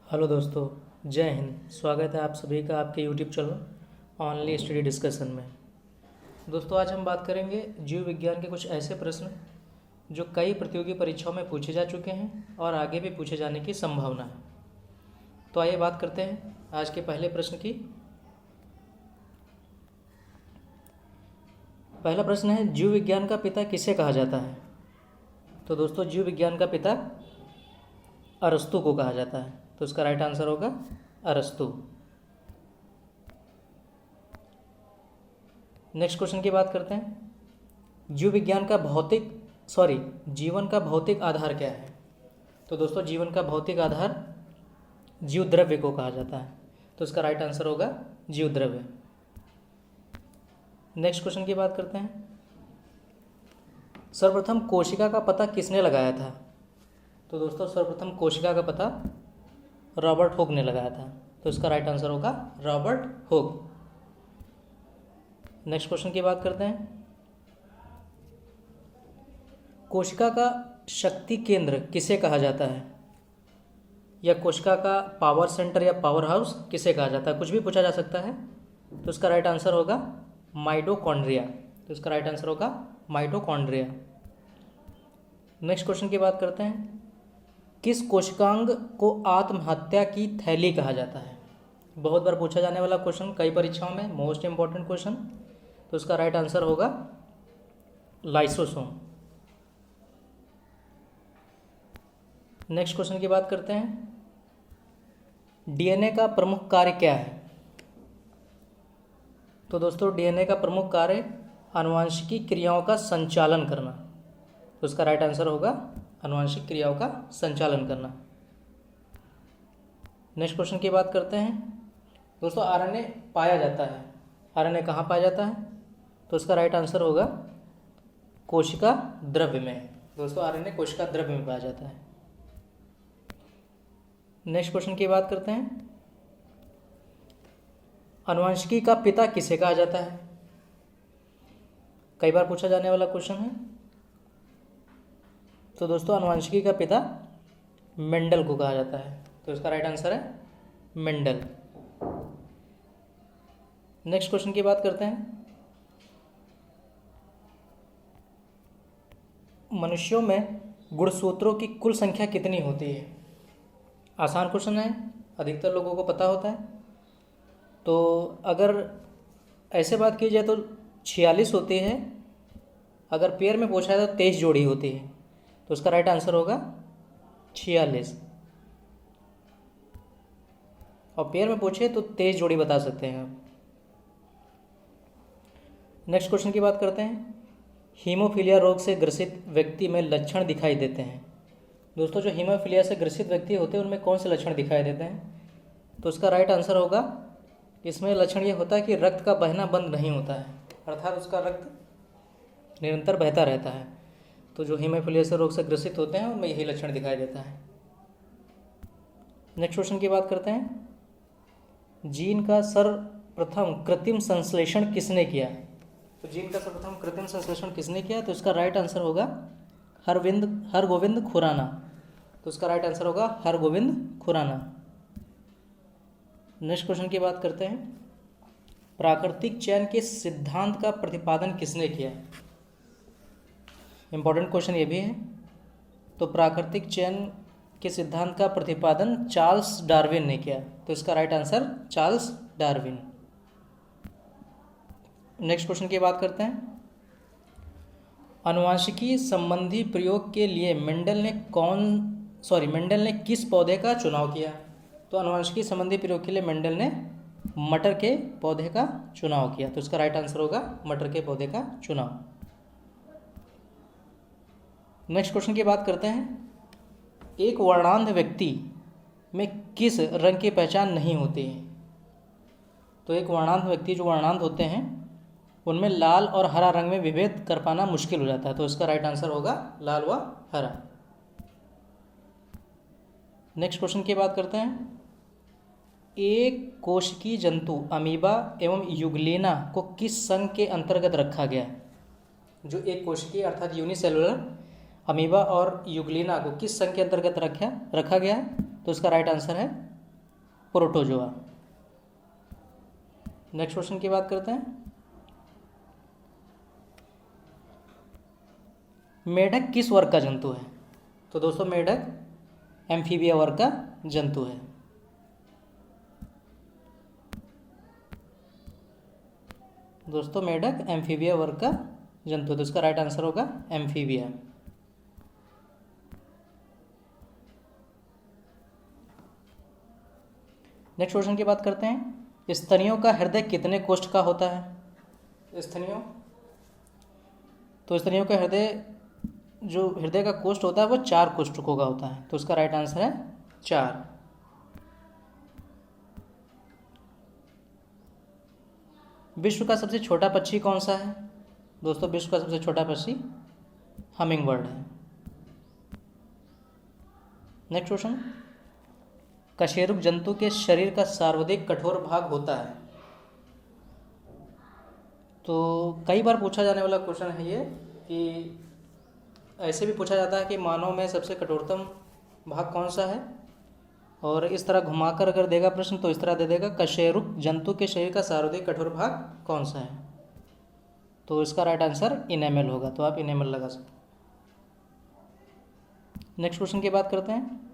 Hello दोस्तों, जय हिंद। स्वागत है आप सभी का आपके YouTube channel only study discussion में। दोस्तों, आज हम बात करेंगे जीव विज्ञान के कुछ ऐसे प्रश्न जो कई प्रतियोगी परीक्षाओं में पूछे जा चुके हैं और आगे भी पूछे जाने की संभावना है। तो आइए बात करते हैं आज के पहले प्रश्न की। पहला प्रश्न है, जीव विज्ञान का पिता किसे कहा जाता है? तो दोस्तों, जीव विज्ञान का पिता अरस्तू को कहा जाता है। तो इसका राइट आंसर होगा अरस्तू। नेक्स्ट क्वेश्चन की बात करते हैं, जीवन का भौतिक आधार क्या है? तो दोस्तों, जीवन का भौतिक आधार जीव द्रव्य को कहा जाता है। तो इसका राइट आंसर होगा जीव द्रव्य। नेक्स्ट क्वेश्चन की बात करते हैं, सर्वप्रथम कोशिका का पता किसने लगाया था? तो दोस्तों, सर्वप्रथम कोशिका का पता रॉबर्ट हुक ने लगाया था। तो इसका राइट आंसर होगा रॉबर्ट हुक। नेक्स्ट क्वेश्चन की बात करते हैं, कोशिका का शक्ति केंद्र किसे कहा जाता है? या कोशिका का पावर सेंटर या पावर हाउस किसे कहा जाता है? कुछ भी पूछा जा सकता है। तो इसका राइट आंसर होगा माइटोकॉन्ड्रिया। तो इसका राइट आंसर होगा माइटोकॉन्ड्रिया। नेक्स्ट क्वेश्चन की बात करते हैं, किस कोशिकांग को आत्महत्या की थैली कहा जाता है? बहुत बार पूछा जाने वाला क्वेश्चन, कई परीक्षाओं में मोस्ट इंपॉर्टेंट क्वेश्चन। तो इसका राइट आंसर होगा लाइसोसोम। नेक्स्ट क्वेश्चन की बात करते हैं, डीएनए का प्रमुख कार्य क्या है? तो दोस्तों, डीएनए का प्रमुख कार्य आनुवंशिकी क्रियाओं का संचालन करना। तो इसका राइट आंसर होगा आनुवंशिक क्रियाओं का संचालन करना। नेक्स्ट क्वेश्चन की बात करते हैं, दोस्तों आरएनए पाया जाता है, आरएनए कहाँ पाया जाता है? तो इसका राइट आंसर होगा कोशिका द्रव्य में। दोस्तों, आरएनए कोशिका द्रव्य में पाया जाता है। नेक्स्ट क्वेश्चन की बात करते हैं, आनुवंशिकी का पिता किसे कहा जाता है? कई बार पूछा जाने वाला क्वेश्चन है। तो दोस्तों, आनुवंशिकी का पिता मेंडल को कहा जाता है। तो इसका राइट आंसर है मेंडल। नेक्स्ट क्वेश्चन की बात करते हैं, मनुष्यों में गुणसूत्रों की कुल संख्या कितनी होती है? आसान क्वेश्चन है, अधिकतर लोगों को पता होता है। तो अगर ऐसे बात की जाए तो 46 होती है। अगर पेयर में पूछा जाए तो 23 जोड़ी होती है। तो उसका राइट आंसर होगा 46। और पेयर में पूछे तो 23 जोड़ी बता सकते हैं आप। नेक्स्ट क्वेश्चन की बात करते हैं, हीमोफीलिया रोग से ग्रसित व्यक्ति में लक्षण दिखाई देते हैं। दोस्तों, जो हीमोफीलिया से ग्रसित व्यक्ति होते हैं उनमें कौन से लक्षण दिखाई देते हैं? तो उसका राइट आंसर होगा, इसमें लक्षण ये होता है कि रक्त का बहना बंद नहीं होता है, अर्थात उसका रक्त निरंतर बहता रहता है। तो जो हीमोफीलिया से रोग से ग्रसित होते हैं उनमें यही लक्षण दिखाई देता है। नेक्स्ट क्वेश्चन की बात करते हैं, जीन का सर्वप्रथम कृत्रिम संश्लेषण किसने किया? तो जीन का सर्वप्रथम कृत्रिम संश्लेषण किसने किया? तो इसका राइट आंसर होगा हरगोविंद खुराना। तो इसका राइट आंसर होगा हरगोविंद खुराना। नेक्स्ट क्वेश्चन की बात करते हैं, प्राकृतिक चयन के सिद्धांत का प्रतिपादन किसने किया? इंपॉर्टेंट क्वेश्चन ये भी है। तो प्राकृतिक चयन के सिद्धांत का प्रतिपादन चार्ल्स डार्विन ने किया। तो इसका right answer Charles Darwin. Next question की बात करते हैं, आनुवंशिकी संबंधी प्रयोग के लिए मेंडल ने किस पौधे का चुनाव किया? तो आनुवंशिकी संबंधी प्रयोग के लिए मेंडल ने मटर के पौधे का चुनाव किया। तो इसका राइट आंसर होगा मटर के पौधे का चुनाव। नेक्स्ट क्वेश्चन की बात करते हैं, एक वर्णांध व्यक्ति में किस रंग की पहचान नहीं होती है? तो एक वर्णांध व्यक्ति, जो वर्णांध होते हैं उनमें लाल और हरा रंग में विभेद कर पाना मुश्किल हो जाता है। तो इसका राइट आंसर होगा लाल व हरा। नेक्स्ट क्वेश्चन की बात करते हैं, एक कोशिकीय जंतु अमीबा एवं युगलेना को किस संघ के अंतर्गत रखा गया? जो एक कोशिकीय अर्थात यूनिसेलुलर अमीबा और यूग्लिना को किस संघ के अंतर्गत रखा गया है? तो इसका राइट आंसर है प्रोटोजोआ। नेक्स्ट क्वेश्चन की बात करते हैं। मेढक किस वर्ग का जंतु है? तो दोस्तों मेढक एम्फीबिया वर्ग का जंतु है। दोस्तों मेढक एम्फीबिया वर्ग का जंतु है, तो इसका राइट आंसर होगा एम्फीबिया। नेक्स्ट क्वेश्चन की बात करते हैं। स्तनियों का हृदय कितने कोष्ठ का होता है? स्तनियों, तो स्तनियों का हृदय, जो हृदय का कोष्ठ होता है वो 4 कोष्ठकों का होता है, तो उसका राइट आंसर है 4। विश्व का सबसे छोटा पक्षी कौन सा है? दोस्तों विश्व का सबसे छोटा पक्षी हमिंग बर्ड है। नेक्स्ट क्वेश्चन, कशेरुक जंतु के शरीर का सर्वाधिक कठोर भाग होता है? तो कई बार पूछा जाने वाला क्वेश्चन है ये, कि ऐसे भी पूछा जाता है कि मानव में सबसे कठोरतम भाग कौन सा है, और इस तरह घुमाकर अगर देगा प्रश्न तो इस तरह दे देगा, कशेरुक जंतु के शरीर का सर्वाधिक कठोर भाग कौन सा है? तो इसका राइट आंसर इनेमल होगा, तो आप इनेमल लगा सकते हैं। नेक्स्ट क्वेश्चन की बात करते हैं।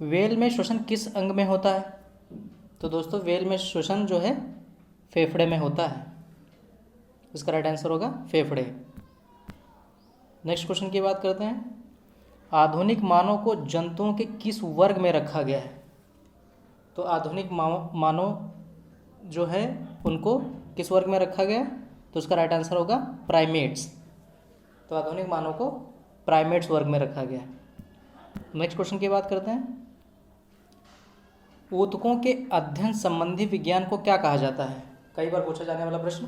वेल में श्वसन किस अंग में होता है? तो दोस्तों वेल में श्वसन जो है फेफड़े में होता है, इसका राइट आंसर होगा फेफड़े। नेक्स्ट क्वेश्चन की बात करते हैं। आधुनिक मानव को जंतुओं के किस वर्ग में रखा गया है? तो आधुनिक मानव जो है उनको किस वर्ग में रखा गया? तो उसका राइट आंसर होगा प्राइमेट्स। तो आधुनिक मानव को प्राइमेट्स वर्ग में रखा गया। नेक्स्ट क्वेश्चन की बात करते हैं। ऊतकों के अध्ययन संबंधी विज्ञान को क्या कहा जाता है? कई बार पूछा जाने वाला प्रश्न।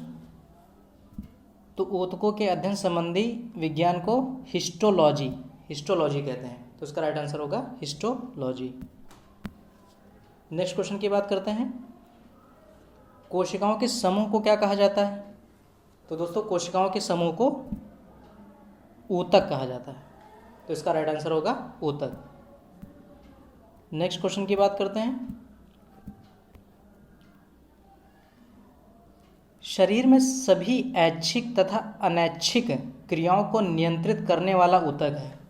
तो ऊतकों के अध्ययन संबंधी विज्ञान को हिस्टोलॉजी कहते हैं, तो इसका राइट आंसर होगा हिस्टोलॉजी। नेक्स्ट क्वेश्चन की बात करते हैं। कोशिकाओं के समूह को क्या कहा जाता है? तो दोस्तों कोशिकाओं के समूह को ऊतक कहा जाता है, तो इसका राइट आंसर होगा ऊतक। नेक्स्ट क्वेश्चन की बात करते हैं। शरीर में सभी ऐच्छिक तथा अनैच्छिक क्रियाओं को नियंत्रित करने वाला ऊतक है।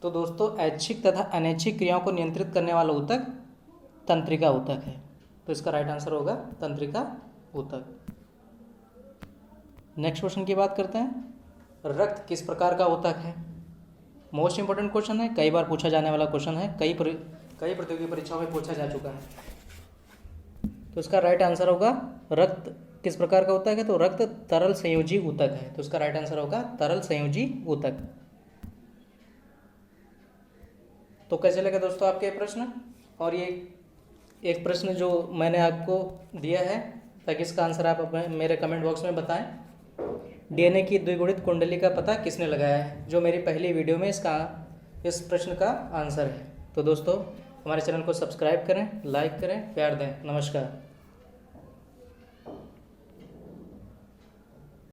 तो दोस्तों ऐच्छिक तथा अनैच्छिक क्रियाओं को नियंत्रित करने वाला ऊतक तंत्रिका ऊतक है, तो इसका राइट आंसर होगा तंत्रिका ऊतक। नेक्स्ट क्वेश्चन की बात करते हैं। रक्त किस प्रकार का ऊतक है? मोस्ट इंपॉर्टेंट क्वेश्चन है, कई बार पूछा जाने वाला क्वेश्चन है, कई प्रतियोगी परीक्षाओं में पूछा जा चुका है। तो इसका राइट आंसर होगा रक्त किस प्रकार का ऊतक है? तो रक्त तरल संयोजी ऊतक है, तो इसका राइट आंसर होगा तरल संयोजी ऊतक। तो कैसे लगे दोस्तों आपके प्रश्न? और ये एक प्रश्न जो मैंने आपको दिया है, ताकि इसका आंसर आप मेरे कमेंट बॉक्स में बताएं। डीएनए की द्विगुणित कुंडली का पता किसने लगाया है? जो मेरी पहली वीडियो में इस प्रश्न का आंसर है। तो दोस्तों हमारे चैनल को सब्सक्राइब करें, लाइक करें, प्यार दें। नमस्कार।